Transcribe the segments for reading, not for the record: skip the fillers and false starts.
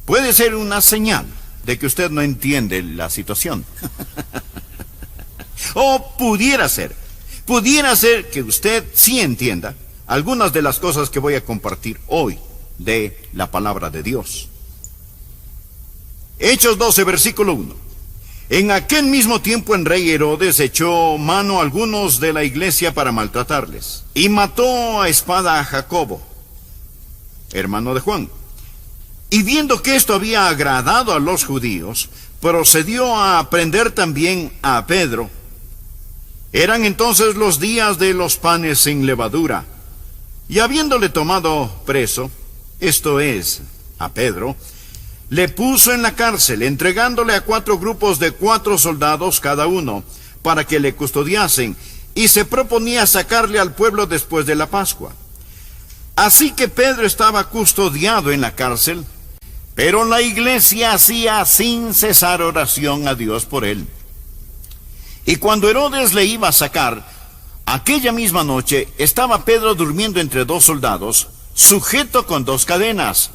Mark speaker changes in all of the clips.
Speaker 1: puede ser una señal de que usted no entiende la situación. O pudiera ser que usted sí entienda algunas de las cosas que voy a compartir hoy de la palabra de Dios. Hechos 12, versículo 1. En aquel mismo tiempo el rey Herodes echó mano a algunos de la iglesia para maltratarles, y mató a espada a Jacobo, hermano de Juan. Y viendo que esto había agradado a los judíos, procedió a prender también a Pedro. Eran entonces los días de los panes sin levadura, y habiéndole tomado preso, esto es, a Pedro, le puso en la cárcel, entregándole a 4 grupos de 4 soldados cada uno, para que le custodiasen, y se proponía sacarle al pueblo después de la Pascua. Así que Pedro estaba custodiado en la cárcel, pero la iglesia hacía sin cesar oración a Dios por él. Y cuando Herodes le iba a sacar, aquella misma noche estaba Pedro durmiendo entre 2 soldados, sujeto con 2 cadenas,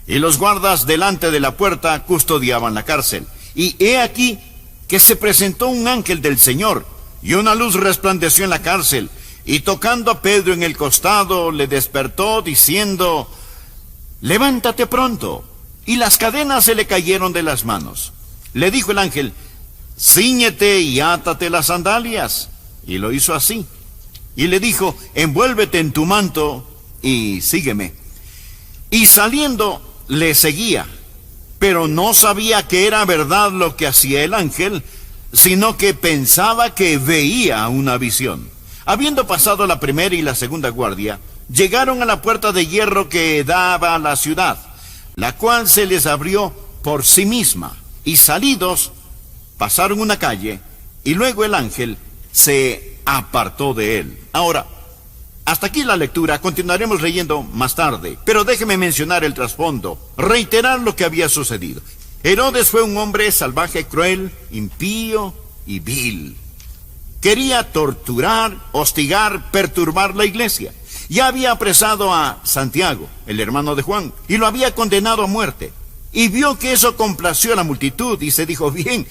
Speaker 1: y los guardas delante de la puerta custodiaban la cárcel. Y he aquí que se presentó un ángel del Señor, y una luz resplandeció en la cárcel, y tocando a Pedro en el costado, le despertó, diciendo: levántate pronto. Y las cadenas se le cayeron de las manos. Le dijo el ángel: cíñete y átate las sandalias. Y lo hizo así. Y le dijo: envuélvete en tu manto y sígueme. Y saliendo le seguía, pero no sabía que era verdad lo que hacía el ángel, sino que pensaba que veía una visión. Habiendo pasado la primera y la segunda guardia, llegaron a la puerta de hierro que daba a la ciudad, la cual se les abrió por sí misma, y salidos pasaron una calle, y luego el ángel se apartó de él. Ahora, hasta aquí la lectura, continuaremos leyendo más tarde, pero déjeme mencionar el trasfondo, reiterar lo que había sucedido. Herodes fue un hombre salvaje, cruel, impío y vil. Quería torturar, hostigar, perturbar la iglesia. Ya había apresado a Santiago, el hermano de Juan, y lo había condenado a muerte. Y vio que eso complació a la multitud, y se dijo: bien,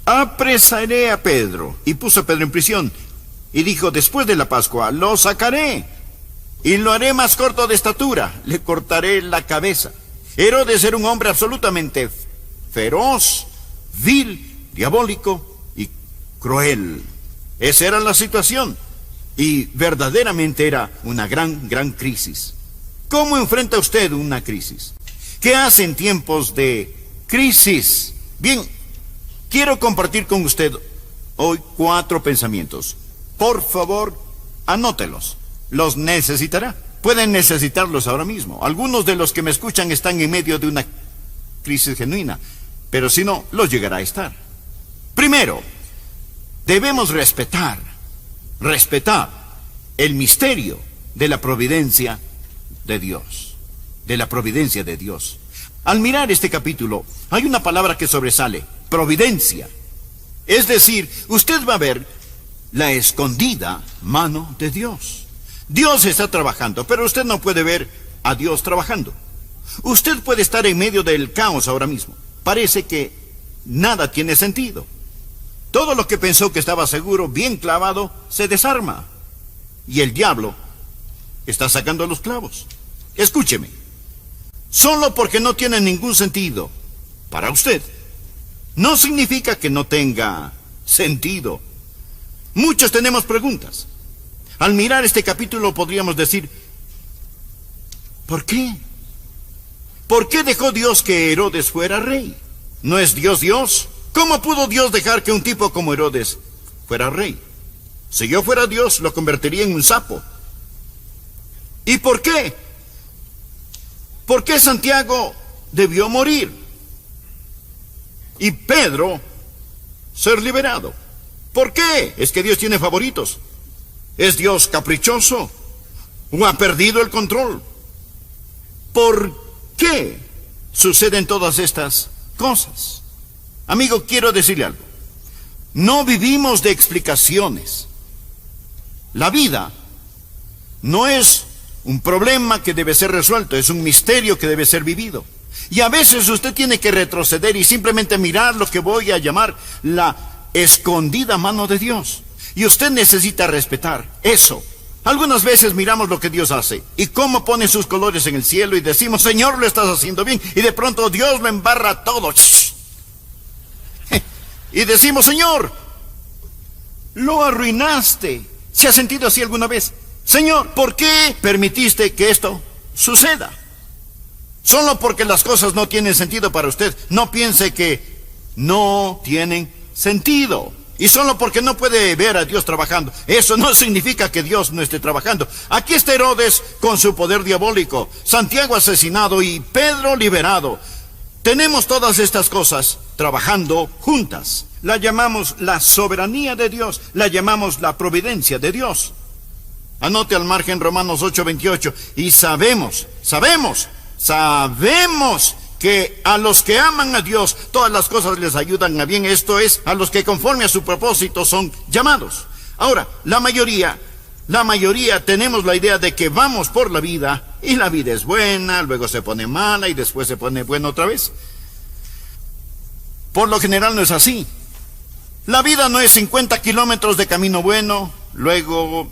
Speaker 1: apresaré a Pedro. Y puso a Pedro en prisión. Y dijo: después de la Pascua lo sacaré, y lo haré más corto de estatura, le cortaré la cabeza. Herodes era un hombre absolutamente feroz, vil, diabólico y cruel. Esa era la situación, y verdaderamente era una gran crisis. ¿Cómo enfrenta usted una crisis? ¿Qué hace en tiempos de crisis? Bien, quiero compartir con usted hoy 4 pensamientos. Por favor, anótelos. Los necesitará. Pueden necesitarlos ahora mismo. Algunos de los que me escuchan están en medio de una crisis genuina, pero si no, los llegará a estar. Primero, debemos respetar el misterio de la providencia de Dios. De la providencia de Dios. Al mirar este capítulo, hay una palabra que sobresale: providencia. Es decir, usted va a ver la escondida mano de Dios. Dios está trabajando, pero usted no puede ver a Dios trabajando. Usted puede estar en medio del caos ahora mismo. Parece que nada tiene sentido. Todo lo que pensó que estaba seguro, bien clavado, se desarma. Y el diablo está sacando los clavos. Escúcheme. Solo porque no tiene ningún sentido para usted, no significa que no tenga sentido. Muchos tenemos preguntas. Al mirar este capítulo podríamos decir: ¿por qué? ¿Por qué dejó Dios que Herodes fuera rey? ¿No es Dios Dios? ¿Cómo pudo Dios dejar que un tipo como Herodes fuera rey? Si yo fuera Dios, lo convertiría en un sapo. ¿Y por qué? ¿Por qué Santiago debió morir y Pedro ser liberado? ¿Por qué? ¿Es que Dios tiene favoritos? ¿Es Dios caprichoso? ¿O ha perdido el control? ¿Por qué suceden todas estas cosas? Amigo, quiero decirle algo. No vivimos de explicaciones. La vida no es un problema que debe ser resuelto, es un misterio que debe ser vivido. Y a veces usted tiene que retroceder y simplemente mirar lo que voy a llamar la escondida mano de Dios. Y usted necesita respetar eso. Algunas veces miramos lo que Dios hace y cómo pone sus colores en el cielo y decimos, Señor, lo estás haciendo bien. Y de pronto Dios lo embarra todo. Y decimos, Señor, lo arruinaste. ¿Se ha sentido así alguna vez? Señor, ¿por qué permitiste que esto suceda? Solo porque las cosas no tienen sentido para usted. No piense que no tienen sentido. Y solo porque no puede ver a Dios trabajando, eso no significa que Dios no esté trabajando. Aquí está Herodes con su poder diabólico, Santiago asesinado y Pedro liberado. Tenemos todas estas cosas trabajando juntas. La llamamos la soberanía de Dios, la llamamos la providencia de Dios. Anote al margen Romanos 8:28. Y sabemos que a los que aman a Dios, todas las cosas les ayudan a bien. Esto es, a los que conforme a su propósito son llamados. Ahora, la mayoría tenemos la idea de que vamos por la vida, y la vida es buena, luego se pone mala, y después se pone buena otra vez. Por lo general no es así. La vida no es 50 kilómetros de camino bueno, luego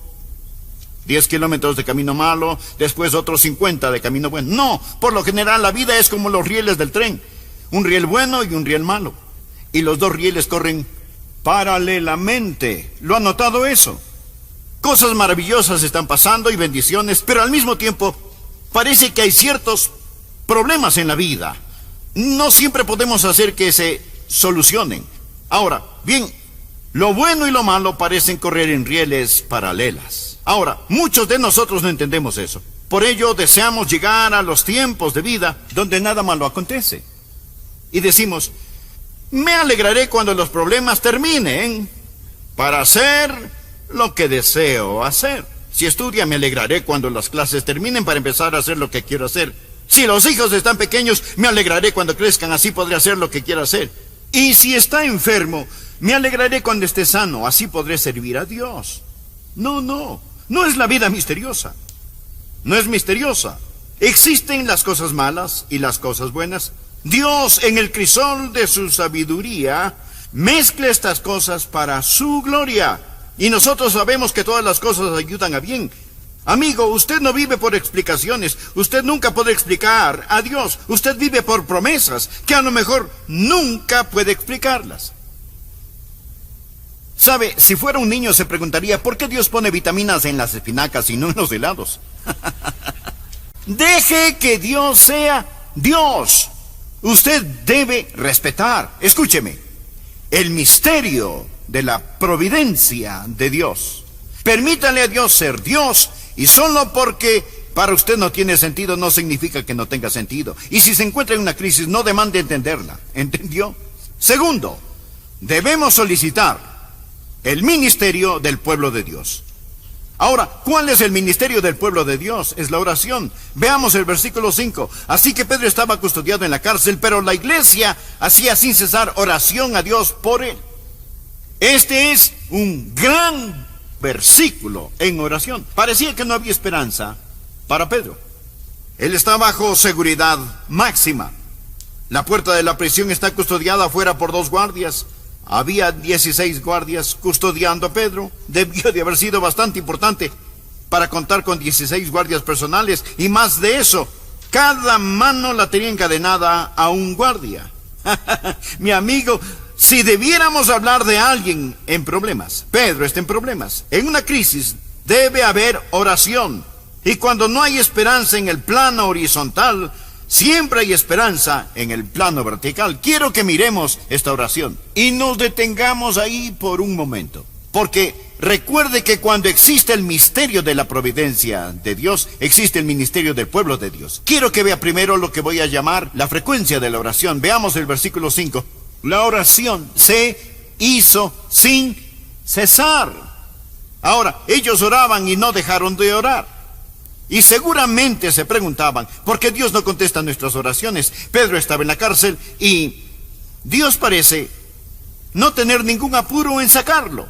Speaker 1: 10 kilómetros de camino malo, después otros 50 de camino bueno. No, por lo general la vida es como los rieles del tren. Un riel bueno y un riel malo. Y los dos rieles corren paralelamente. ¿Lo han notado eso? Cosas maravillosas están pasando y bendiciones, pero al mismo tiempo parece que hay ciertos problemas en la vida. No siempre podemos hacer que se solucionen. Ahora, bien, lo bueno y lo malo parecen correr en rieles paralelas. Ahora, muchos de nosotros no entendemos eso. Por ello deseamos llegar a los tiempos de vida donde nada malo acontece. Y decimos, me alegraré cuando los problemas terminen para hacer lo que deseo hacer. Si estudia, me alegraré cuando las clases terminen para empezar a hacer lo que quiero hacer. Si los hijos están pequeños, me alegraré cuando crezcan, así podré hacer lo que quiero hacer. Y si está enfermo, me alegraré cuando esté sano, así podré servir a Dios. No es la vida misteriosa. No es misteriosa. Existen las cosas malas y las cosas buenas. Dios, en el crisol de su sabiduría, mezcla estas cosas para su gloria. Y nosotros sabemos que todas las cosas ayudan a bien. Amigo, usted no vive por explicaciones. Usted nunca puede explicar a Dios. Usted vive por promesas que a lo mejor nunca puede explicarlas. ¿Sabe? Si fuera un niño se preguntaría, ¿por qué Dios pone vitaminas en las espinacas y no en los helados? Deje que Dios sea Dios. Usted debe respetar, escúcheme, el misterio de la providencia de Dios. Permítale a Dios ser Dios, y solo porque para usted no tiene sentido no significa que no tenga sentido. Y si se encuentra en una crisis, no demande entenderla. ¿Entendió? Segundo, debemos solicitar el ministerio del pueblo de Dios. Ahora, ¿cuál es el ministerio del pueblo de Dios? Es la oración. Veamos el versículo 5. Así que Pedro estaba custodiado en la cárcel, pero la iglesia hacía sin cesar oración a Dios por él. Este es un gran versículo en oración. Parecía que no había esperanza para Pedro. Él está bajo seguridad máxima. La puerta de la prisión está custodiada afuera por 2 guardias. Había 16 guardias custodiando a Pedro. Debió de haber sido bastante importante para contar con 16 guardias personales. Y más de eso, cada mano la tenía encadenada a un guardia. Mi amigo, si debiéramos hablar de alguien en problemas, Pedro está en problemas. En una crisis debe haber oración. Y cuando no hay esperanza en el plano horizontal, siempre hay esperanza en el plano vertical. Quiero que miremos esta oración y nos detengamos ahí por un momento. Porque recuerde que cuando existe el misterio de la providencia de Dios, existe el ministerio del pueblo de Dios. Quiero que vea primero lo que voy a llamar la frecuencia de la oración. Veamos el versículo 5. La oración se hizo sin cesar. Ahora, ellos oraban y no dejaron de orar. Y seguramente se preguntaban, ¿por qué Dios no contesta nuestras oraciones? Pedro estaba en la cárcel y Dios parece no tener ningún apuro en sacarlo.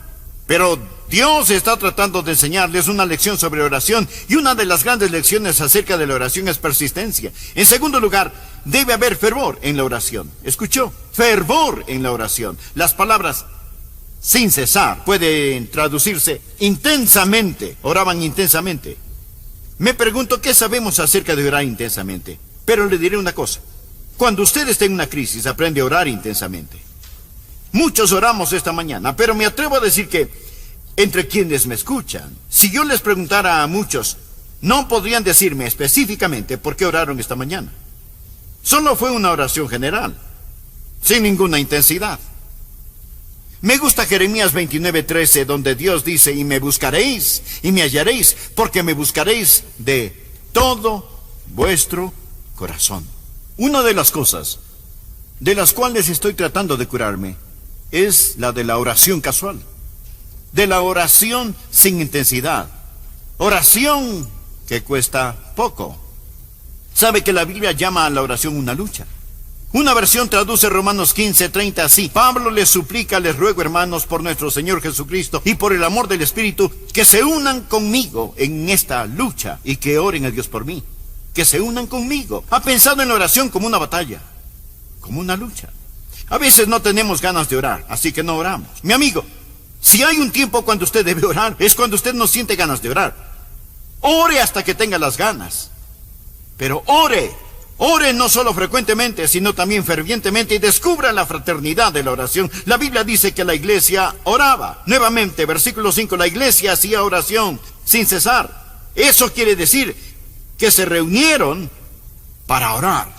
Speaker 1: Pero Dios está tratando de enseñarles una lección sobre oración, y una de las grandes lecciones acerca de la oración es persistencia. En segundo lugar, debe haber fervor en la oración. ¿Escuchó? Fervor en la oración. Las palabras sin cesar pueden traducirse intensamente. Oraban intensamente. Me pregunto qué sabemos acerca de orar intensamente. Pero le diré una cosa. Cuando usted esté en una crisis, aprende a orar intensamente. Muchos oramos esta mañana, pero me atrevo a decir que entre quienes me escuchan, si yo les preguntara a muchos, no podrían decirme específicamente por qué oraron esta mañana. Solo fue una oración general, sin ninguna intensidad. Me gusta Jeremías 29:13, donde Dios dice: y me buscaréis y me hallaréis, porque me buscaréis de todo vuestro corazón. Una de las cosas de las cuales estoy tratando de curarme es la de la oración casual, de la oración sin intensidad, oración que cuesta poco. ¿Sabe que la Biblia llama a la oración una lucha? Una versión traduce Romanos 15:30 así: Pablo les suplica, les ruego, hermanos, por nuestro Señor Jesucristo y por el amor del Espíritu, que se unan conmigo en esta lucha y que oren a Dios por mí. Que se unan conmigo. Ha pensado en la oración como una batalla, como una lucha. A veces no tenemos ganas de orar, así que no oramos. Mi amigo, si hay un tiempo cuando usted debe orar, es cuando usted no siente ganas de orar. Ore hasta que tenga las ganas. Pero ore no solo frecuentemente, sino también fervientemente, y descubra la fraternidad de la oración. La Biblia dice que la iglesia oraba. Nuevamente, versículo 5, la iglesia hacía oración sin cesar. Eso quiere decir que se reunieron para orar.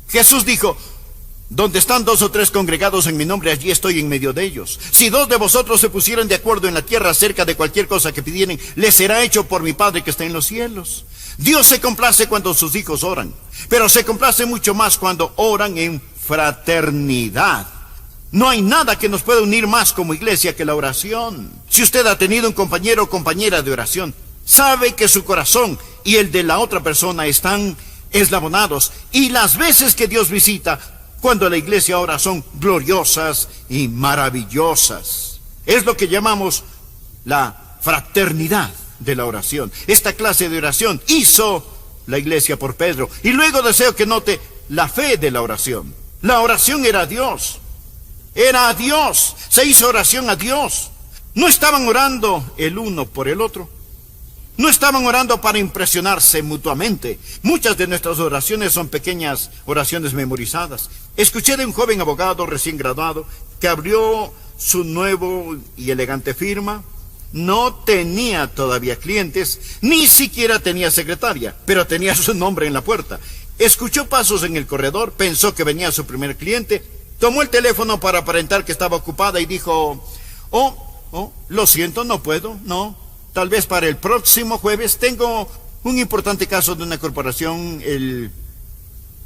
Speaker 1: Jesús dijo: donde están 2 o 3 congregados en mi nombre, allí estoy en medio de ellos. Si 2 de vosotros se pusieran de acuerdo en la tierra acerca de cualquier cosa que pidieren, les será hecho por mi Padre que está en los cielos. Dios se complace cuando sus hijos oran, pero se complace mucho más cuando oran en fraternidad. No hay nada que nos pueda unir más como iglesia que la oración. Si usted ha tenido un compañero o compañera de oración, sabe que su corazón y el de la otra persona están eslabonados, y las veces que Dios visita cuando la iglesia ora son gloriosas y maravillosas. Es lo que llamamos la fraternidad de la oración. Esta clase de oración hizo la iglesia por Pedro. Y luego deseo que note la fe de la oración. La oración era a Dios. Era a Dios. Se hizo oración a Dios. No estaban orando el uno por el otro. No estaban orando para impresionarse mutuamente. Muchas de nuestras oraciones son pequeñas oraciones memorizadas. Escuché de un joven abogado recién graduado que abrió su nuevo y elegante firma. No tenía todavía clientes, ni siquiera tenía secretaria, pero tenía su nombre en la puerta. Escuchó pasos en el corredor, pensó que venía su primer cliente, tomó el teléfono para aparentar que estaba ocupada y dijo: lo siento, no puedo, no. Tal vez para el próximo jueves. Tengo un importante caso de una corporación el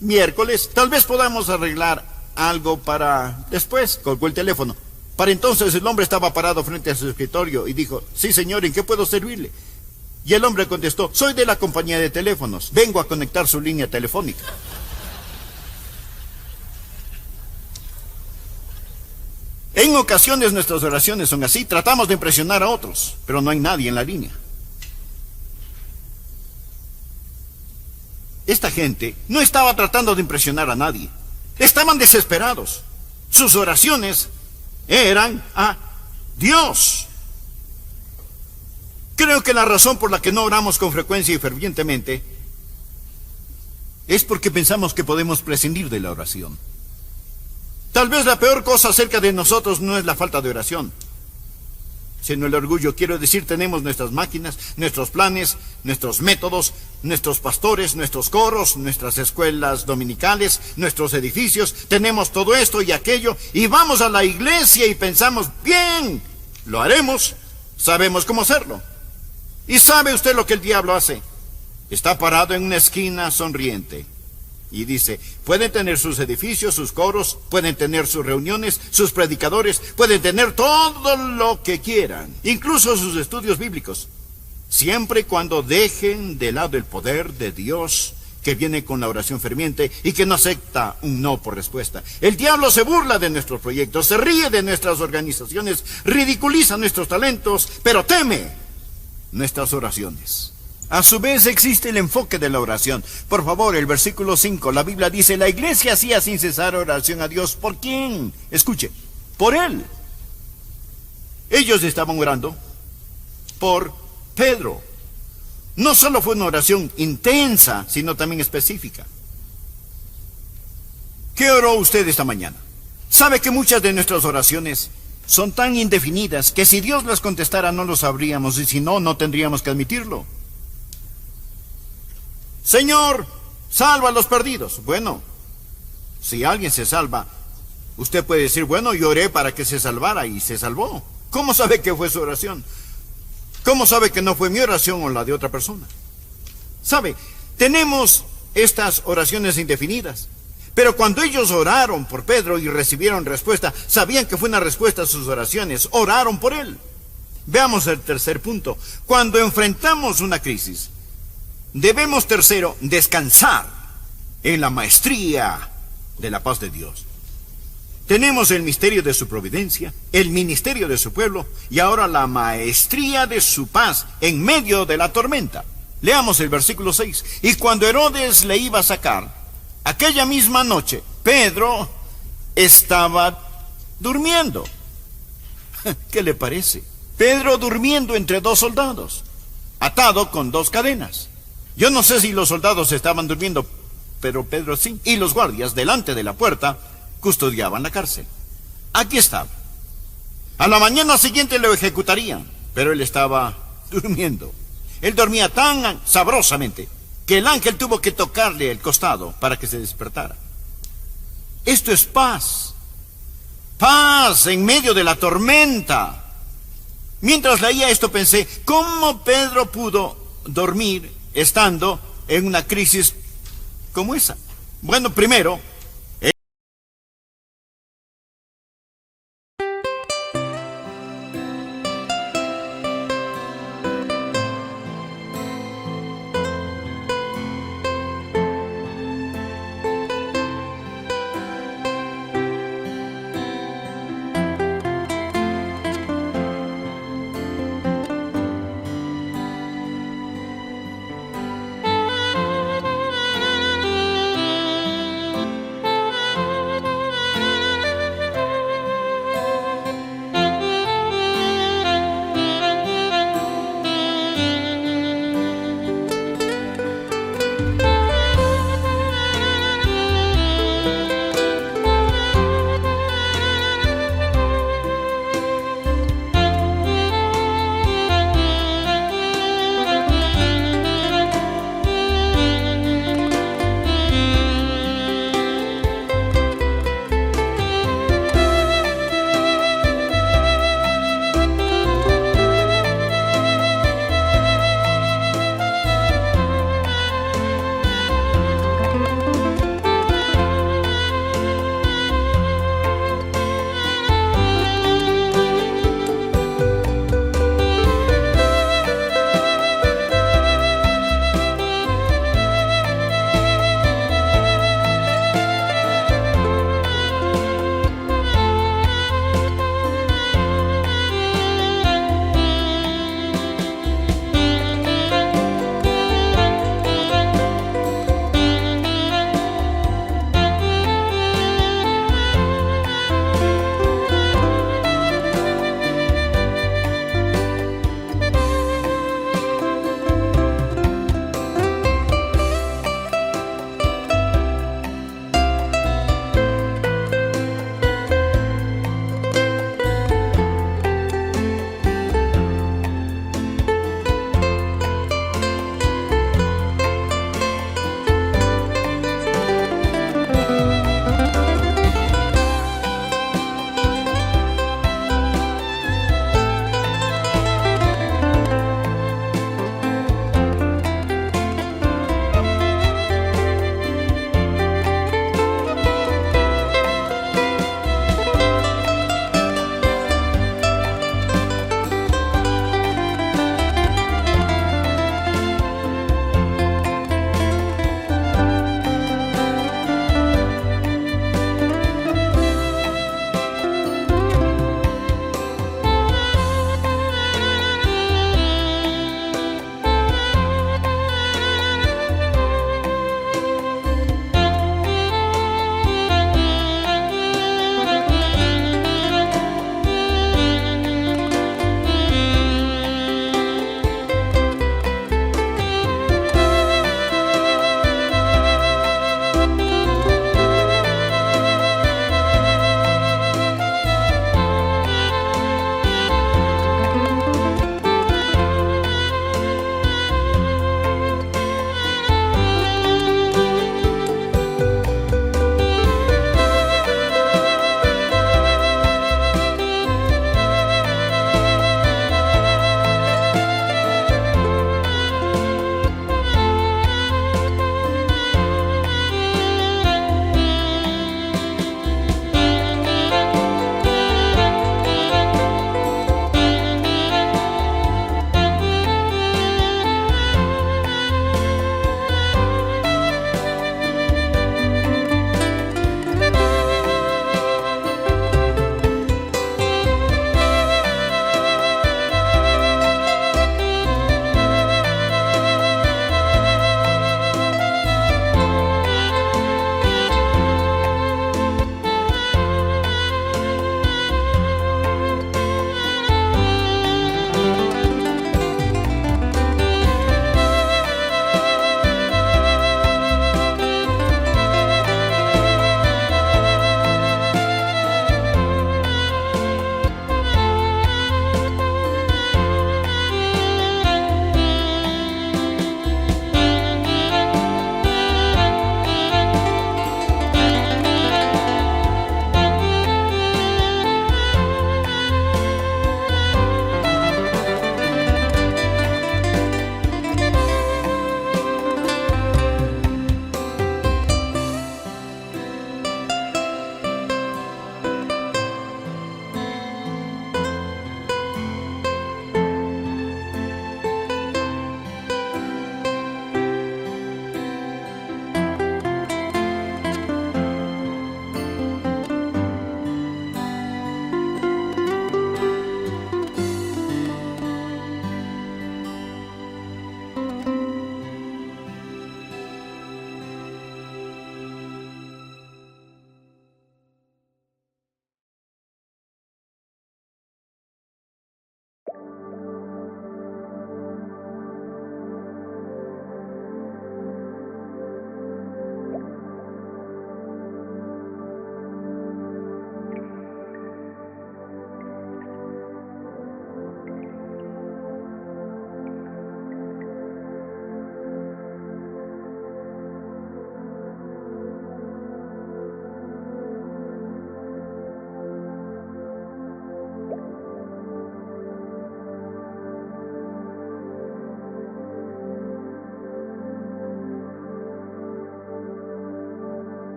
Speaker 1: miércoles. Tal vez podamos arreglar algo para después. Colgó el teléfono. Para entonces el hombre estaba parado frente a su escritorio y dijo: sí, señor, ¿en qué puedo servirle? Y el hombre contestó: soy de la compañía de teléfonos. Vengo a conectar su línea telefónica. En ocasiones nuestras oraciones son así. Tratamos de impresionar a otros, pero no hay nadie en la línea. Esta gente no estaba tratando de impresionar a nadie. Estaban desesperados. Sus oraciones eran a Dios. Creo que la razón por la que no oramos con frecuencia y fervientemente es porque pensamos que podemos prescindir de la oración. Tal vez la peor cosa acerca de nosotros no es la falta de oración, sino el orgullo. Quiero decir, tenemos nuestras máquinas, nuestros planes, nuestros métodos, nuestros pastores, nuestros coros, nuestras escuelas dominicales, nuestros edificios. Tenemos todo esto y aquello, y vamos a la iglesia y pensamos: bien, lo haremos, sabemos cómo hacerlo. ¿Y sabe usted lo que el diablo hace? Está parado en una esquina sonriente y dice: pueden tener sus edificios, sus coros, pueden tener sus reuniones, sus predicadores, pueden tener todo lo que quieran, incluso sus estudios bíblicos, siempre y cuando dejen de lado el poder de Dios que viene con la oración ferviente y que no acepta un no por respuesta. El diablo se burla de nuestros proyectos, se ríe de nuestras organizaciones, ridiculiza nuestros talentos, pero teme nuestras oraciones. A su vez existe el enfoque de la oración. Por favor, el versículo 5, la Biblia dice, la iglesia hacía sin cesar oración a Dios. ¿Por quién? Escuche, por Él. Ellos estaban orando por Pedro. No solo fue una oración intensa, sino también específica. ¿Qué oró usted esta mañana? ¿Sabe que muchas de nuestras oraciones son tan indefinidas que si Dios las contestara no lo sabríamos y si no, no tendríamos que admitirlo? Señor, salva a los perdidos. Bueno, si alguien se salva, usted puede decir, bueno, yo oré para que se salvara y se salvó. ¿Cómo sabe que fue su oración? ¿Cómo sabe que no fue mi oración o la de otra persona? ¿Sabe? Tenemos estas oraciones indefinidas. Pero cuando ellos oraron por Pedro y recibieron respuesta, sabían que fue una respuesta a sus oraciones. Oraron por él. Veamos el tercer punto. Cuando enfrentamos una crisis, debemos, tercero, descansar en la maestría de la paz de Dios. Tenemos el misterio de su providencia, el ministerio de su pueblo y ahora la maestría de su paz en medio de la tormenta. Leamos el versículo 6. Y cuando Herodes le iba a sacar, aquella misma noche, Pedro estaba durmiendo. ¿Qué le parece? Pedro durmiendo entre dos soldados, atado con dos cadenas. Yo no sé si los soldados estaban durmiendo, pero Pedro sí. Y los guardias delante de la puerta custodiaban la cárcel. Aquí estaba. A la mañana siguiente lo ejecutarían, pero él estaba durmiendo. Él dormía tan sabrosamente que el ángel tuvo que tocarle el costado para que se despertara. Esto es paz. Paz en medio de la tormenta. Mientras leía esto pensé, ¿cómo Pedro pudo dormir estando en una crisis como esa? Bueno, primero,